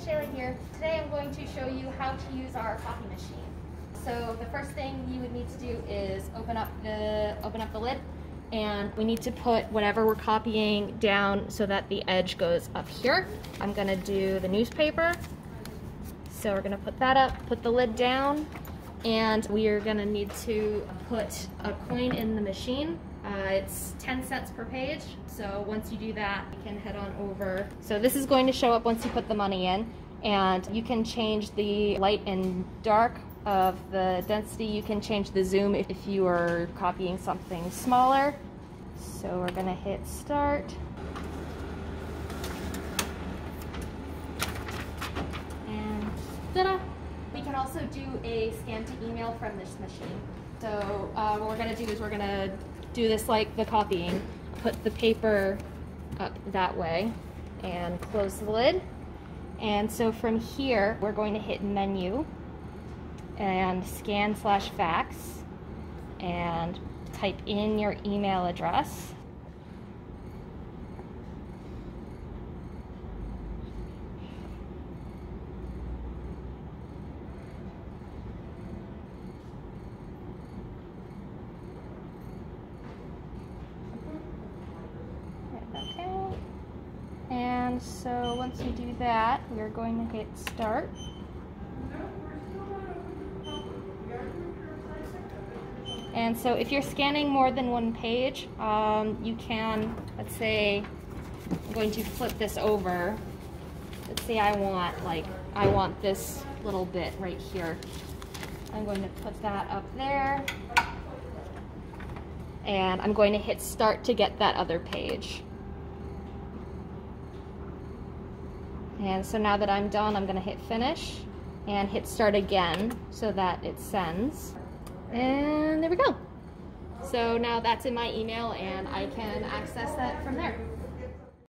Shayla here. Today I'm going to show you how to use our copy machine. So the first thing you would need to do is open up the lid, and we need to put whatever we're copying down so that the edge goes up here. I'm gonna do the newspaper. So we're gonna put that up, put the lid down, and we are gonna need to put a coin in the machine. It's 10 cents per page, so once you do that, you can head on over. So this is going to show up once you put the money in, and you can change the light and dark of the density. You can change the zoom if you are copying something smaller. So we're gonna hit start. And ta-da! We can also do a scan to email from this machine. So what we're gonna do is we're gonna do this like the copying. Put the paper up that way and close the lid. And so from here, we're going to hit menu and scan/fax and type in your email address. Okay. And so once you do that, we're going to hit start. And so if you're scanning more than one page, you can, let's say, I'm going to flip this over. Let's say I want this little bit right here. I'm going to put that up there. And I'm going to hit start to get that other page. And so now that I'm done, I'm going to hit finish and hit start again so that it sends. And there we go. So now that's in my email and I can access that from there.